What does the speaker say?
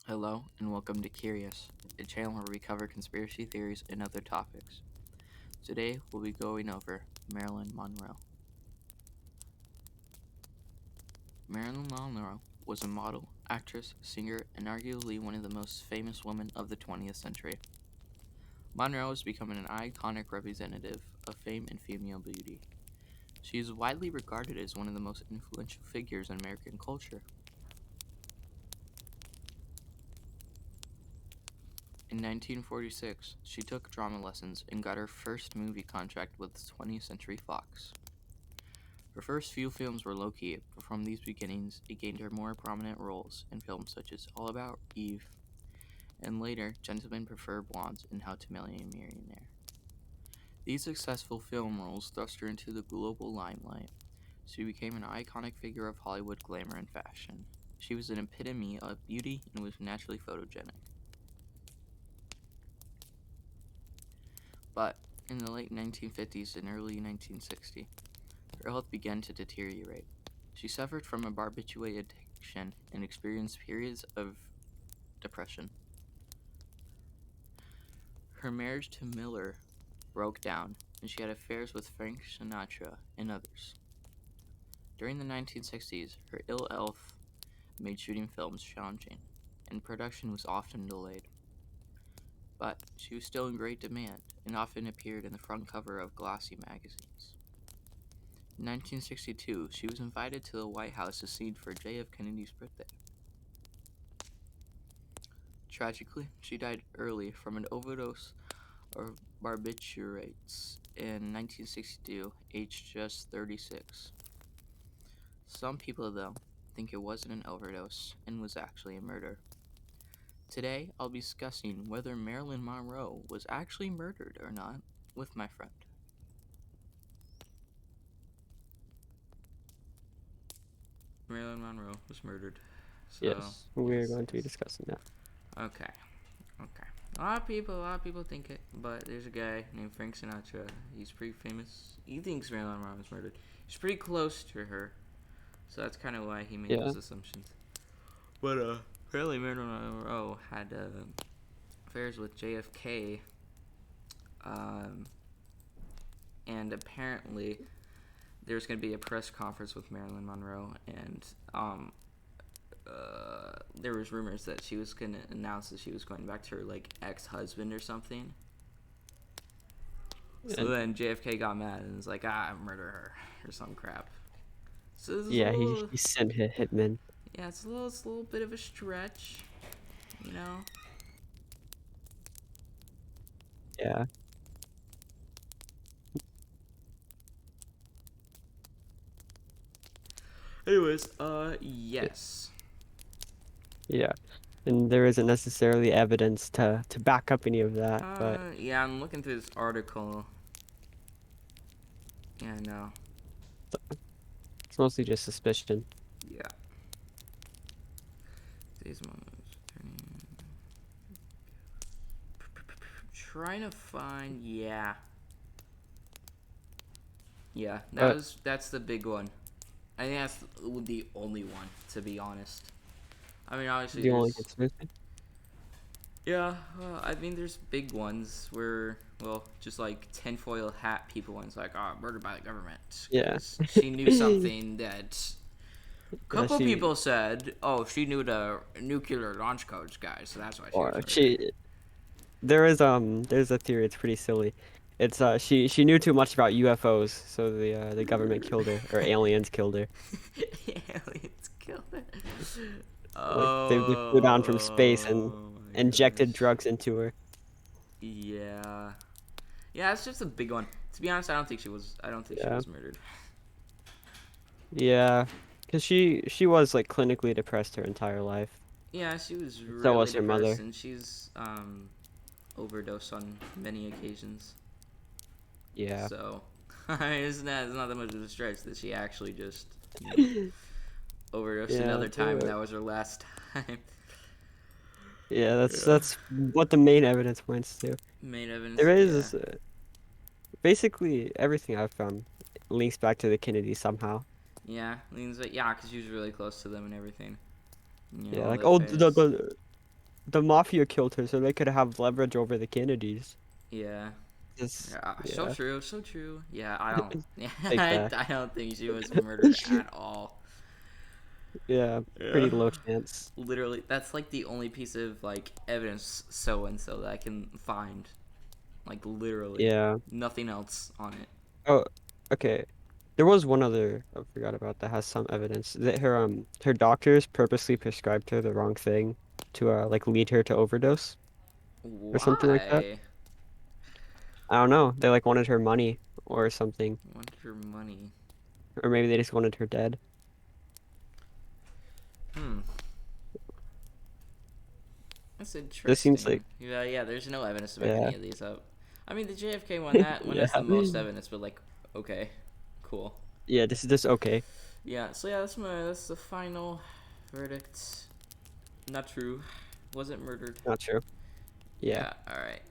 Hello, and welcome to Curious, a channel where we cover conspiracy theories and other topics. Today, we'll be going over Marilyn Monroe. Marilyn Monroe was a model, actress, singer, and arguably one of the most famous women of the 20th century. Monroe has become an iconic representative of fame and female beauty. She is widely regarded as one of the most influential figures in American culture. In 1946, she took drama lessons and got her first movie contract with 20th Century Fox. Her first few films were low-key, but from these beginnings, it gained her more prominent roles in films such as All About Eve, and later, Gentlemen Prefer Blondes and How to Marry a Millionaire. These successful film roles thrust her into the global limelight. She became an iconic figure of Hollywood glamour and fashion. She was an epitome of beauty and was naturally photogenic. But in the late 1950s and early 1960s, her health began to deteriorate. She suffered from a barbiturate addiction and experienced periods of depression. Her marriage to Miller broke down, and she had affairs with Frank Sinatra and others. During the 1960s, her ill health made shooting films challenging, and production was often delayed. But she was still in great demand and often appeared in the front cover of glossy magazines. In 1962, she was invited to the White House to sing for J.F. Kennedy's birthday. Tragically, she died early from an overdose of barbiturates in 1962, aged just 36. Some people, though, think it wasn't an overdose and was actually a murder. Today, I'll be discussing whether Marilyn Monroe was actually murdered or not with my friend. Marilyn Monroe was murdered. So, Yes, we're going to be discussing that. okay. Okay. A lot of people think it, but there's a guy named Frank Sinatra. He's pretty famous. He thinks Marilyn Monroe was murdered. He's pretty close to her, so that's kind of why he made Yeah. those assumptions. But apparently Marilyn Monroe had affairs with JFK, um, and apparently there's going to be a press conference with Marilyn Monroe, and there was rumors that she was going to announce that she was going back to her like ex-husband or something. So And then JFK got mad and was like, murder her or some crap. So this is a yeah, little, he sent hitmen. yeah, it's a little bit of a stretch, you know. Yeah. Anyways, yes. Yeah. And there isn't necessarily evidence to back up any of that, but Yeah, I'm looking through this article. Yeah, no. it's mostly just suspicion. Yeah. These moments. Trying to find, yeah. Yeah, But that's the big one. I think that's the only one, to be honest. I mean, obviously the only there's, conspiracy. yeah. I mean, there's big ones where, well, just like tinfoil hat people ones, like, oh, murdered by the government, Yeah. because she knew something that a Yeah, couple people said, oh, she knew the nuclear launch codes, guys, so that's why she was or murdered. there's a theory, it's pretty silly. It's she knew too much about UFOs, so the government killed her, or aliens killed her. Aliens killed her. Like they flew down from space and Oh my injected gosh. drugs into her. Yeah. Yeah, it's just a big one. To be honest, I don't think she was. I don't think she Yeah. was murdered. Yeah, because she was like clinically depressed her entire life. Yeah, she was So really was her depressed, mother. and she's overdosed on many occasions. Yeah. So it's not that much of a stretch that she actually just overdosed Yeah, another time, and that was her last time. yeah, Yeah. that's what the main evidence points to. Main evidence. There Yeah. is basically everything I've found links back to the Kennedys somehow. Yeah, leans like yeah, because she was really close to them and everything. You know, Yeah, all like the oh affairs. the mafia killed her so they could have leverage over the Kennedys. Yeah. Just Yeah, so yeah, true, so true. Yeah, I don't. Yeah, like that. I don't think she was murdered at all. Yeah, Yeah. pretty low chance. Literally, that's like the only piece of like evidence so and so that I can find. Like literally, Yeah. nothing else on it. Oh, okay. There was one other I forgot about that has some evidence that her doctors purposely prescribed her the wrong thing to like lead her to overdose or something like that. Why? I don't know. They like wanted her money or something, Want your money? or maybe they just wanted her dead. Hmm. That's This seems interesting. like Yeah, yeah. There's no evidence to back yeah, any of these up. I mean, the JFK one that yeah, has the most evidence, but like, okay, cool. yeah. This is just okay. Yeah. So yeah, that's the final verdict. Not true. Wasn't murdered. Not true. Yeah. Yeah. All right.